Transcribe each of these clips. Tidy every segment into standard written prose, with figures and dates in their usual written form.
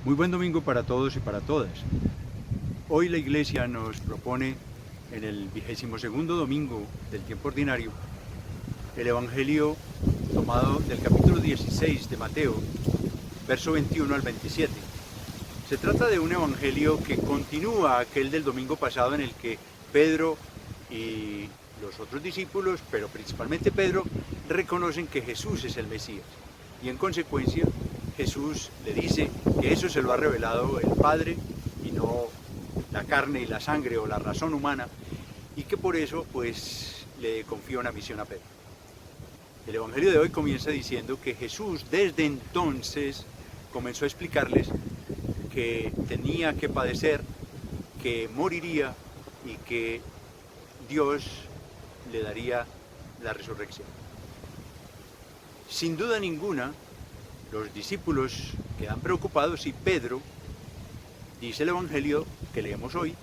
Muy buen domingo para todos y para todas. Hoy la Iglesia nos propone en el 22º domingo del tiempo ordinario el Evangelio tomado del capítulo 16 de Mateo, verso 21 al 27. Se trata de un evangelio que continúa aquel del domingo pasado en el que Pedro y los otros discípulos, pero principalmente Pedro, reconocen que Jesús es el Mesías. Y en consecuencia, Jesús le dice que eso se lo ha revelado el Padre y no la carne y la sangre o la razón humana, y que por eso pues le confía una misión a Pedro. El evangelio de hoy comienza diciendo que Jesús desde entonces comenzó a explicarles que tenía que padecer, que moriría y que Dios le daría la resurrección. Sin duda ninguna, los discípulos quedan preocupados y Pedro, dice el evangelio que leemos hoy,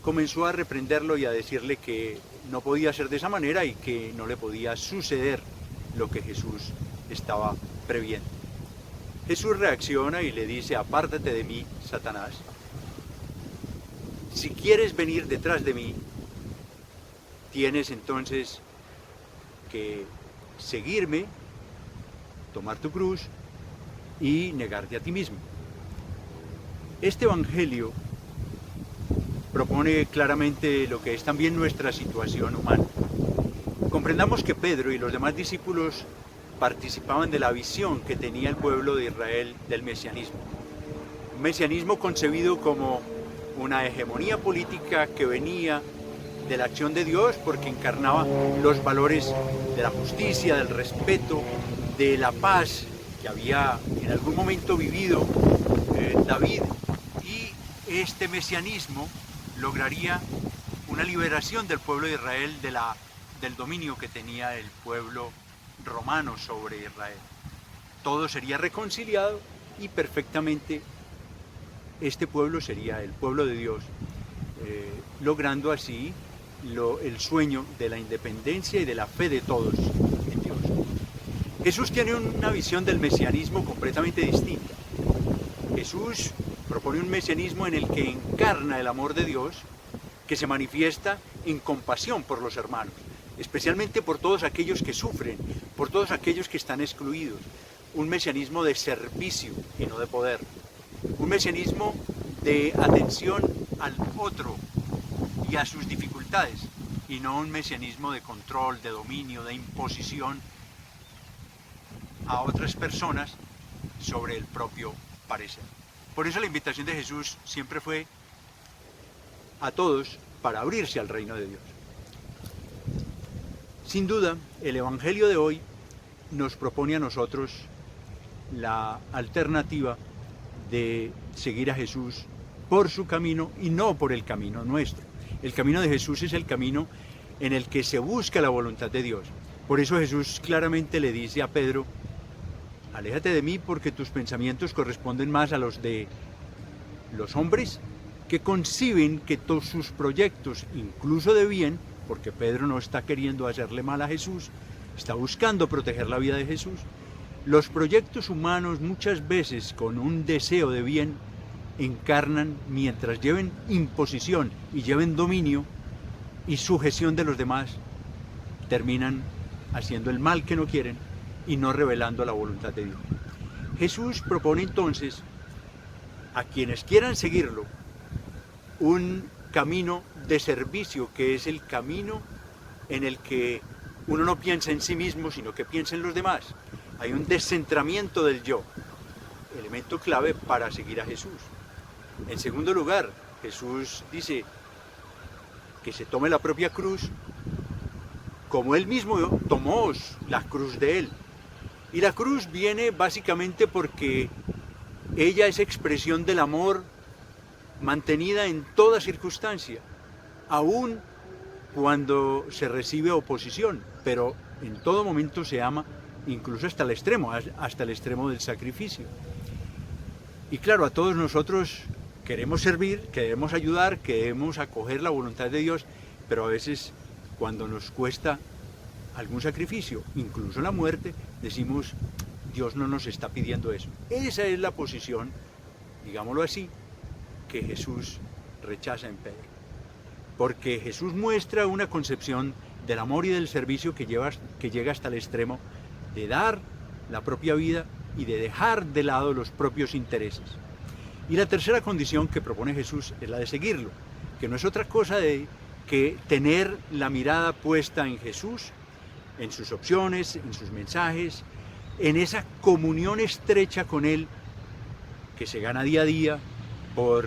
comenzó a reprenderlo y a decirle que no podía ser de esa manera y que no le podía suceder lo que Jesús estaba previendo. Jesús reacciona y le dice: apártate de mí, Satanás. Si quieres venir detrás de mí, tienes entonces que seguirme, tomar tu cruz y negarte a ti mismo. Este evangelio propone claramente lo que es también nuestra situación humana. Comprendamos que Pedro y los demás discípulos participaban de la visión que tenía el pueblo de Israel del mesianismo. Un mesianismo concebido como una hegemonía política que venía de la acción de Dios porque encarnaba los valores de la justicia, del respeto, de la paz que había en algún momento vivido David, y este mesianismo lograría una liberación del pueblo de Israel del dominio que tenía el pueblo romano sobre Israel. Todo sería reconciliado y perfectamente este pueblo sería el pueblo de Dios, logrando así el sueño de la independencia y de la fe de todos en Dios. Jesús tiene una visión del mesianismo completamente distinta. Jesús propone un mesianismo en el que encarna el amor de Dios, que se manifiesta en compasión por los hermanos, especialmente por todos aquellos que sufren, por todos aquellos que están excluidos. Un mesianismo de servicio y no de poder. Un mesianismo de atención al otro y a sus dificultades, y no un mesianismo de control, de dominio, de imposición a otras personas sobre el propio parecer. Por eso la invitación de Jesús siempre fue a todos para abrirse al reino de Dios. Sin duda, el evangelio de hoy nos propone a nosotros la alternativa de seguir a Jesús por su camino y no por el camino nuestro. El camino de Jesús es el camino en el que se busca la voluntad de Dios. Por eso Jesús claramente le dice a Pedro: aléjate de mí porque tus pensamientos corresponden más a los de los hombres que conciben que todos sus proyectos, incluso de bien, porque Pedro no está queriendo hacerle mal a Jesús, está buscando proteger la vida de Jesús. Los proyectos humanos, muchas veces con un deseo de bien, encarnan, mientras lleven imposición y lleven dominio y sujeción de los demás, terminan haciendo el mal que no quieren y no revelando la voluntad de Dios. Jesús propone entonces a quienes quieran seguirlo un camino de servicio, que es el camino en el que uno no piensa en sí mismo, sino que piensa en los demás. Hay un descentramiento del yo, elemento clave para seguir a Jesús. En segundo lugar, Jesús dice que se tome la propia cruz, como Él mismo tomó la cruz de Él. Y la cruz viene básicamente porque ella es expresión del amor mantenida en toda circunstancia, aun cuando se recibe oposición, pero en todo momento se ama, incluso hasta el extremo del sacrificio. Y claro, a todos nosotros queremos servir, queremos ayudar, queremos acoger la voluntad de Dios, pero a veces cuando nos cuesta algún sacrificio, incluso la muerte, decimos: Dios no nos está pidiendo eso. Esa es la posición digámoslo así, que Jesús rechaza en Pedro. Porque Jesús muestra una concepción del amor y del servicio que llega hasta el extremo de dar la propia vida y de dejar de lado los propios intereses. Y la tercera condición que propone Jesús es la de seguirlo, que no es otra cosa que tener la mirada puesta en Jesús, en sus opciones, en sus mensajes, en esa comunión estrecha con Él que se gana día a día por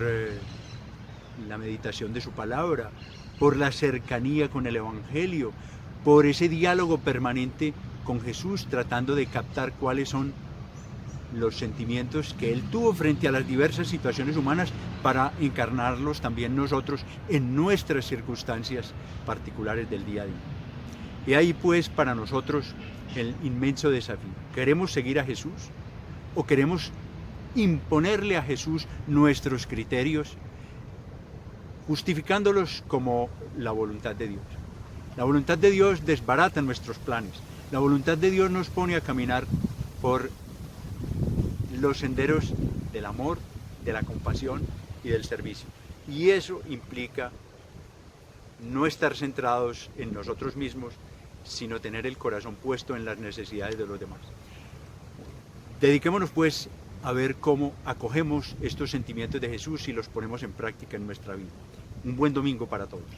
la meditación de su palabra, por la cercanía con el Evangelio, por ese diálogo permanente con Jesús, tratando de captar cuáles son los sentimientos que Él tuvo frente a las diversas situaciones humanas para encarnarlos también nosotros en nuestras circunstancias particulares del día a día. Y ahí pues para nosotros el inmenso desafío. ¿Queremos seguir a Jesús o queremos imponerle a Jesús nuestros criterios, justificándolos como la voluntad de Dios? La voluntad de Dios desbarata nuestros planes. La voluntad de Dios nos pone a caminar por los senderos del amor, de la compasión y del servicio. Y eso implica no estar centrados en nosotros mismos, sino tener el corazón puesto en las necesidades de los demás. Dediquémonos pues a ver cómo acogemos estos sentimientos de Jesús y los ponemos en práctica en nuestra vida. Un buen domingo para todos.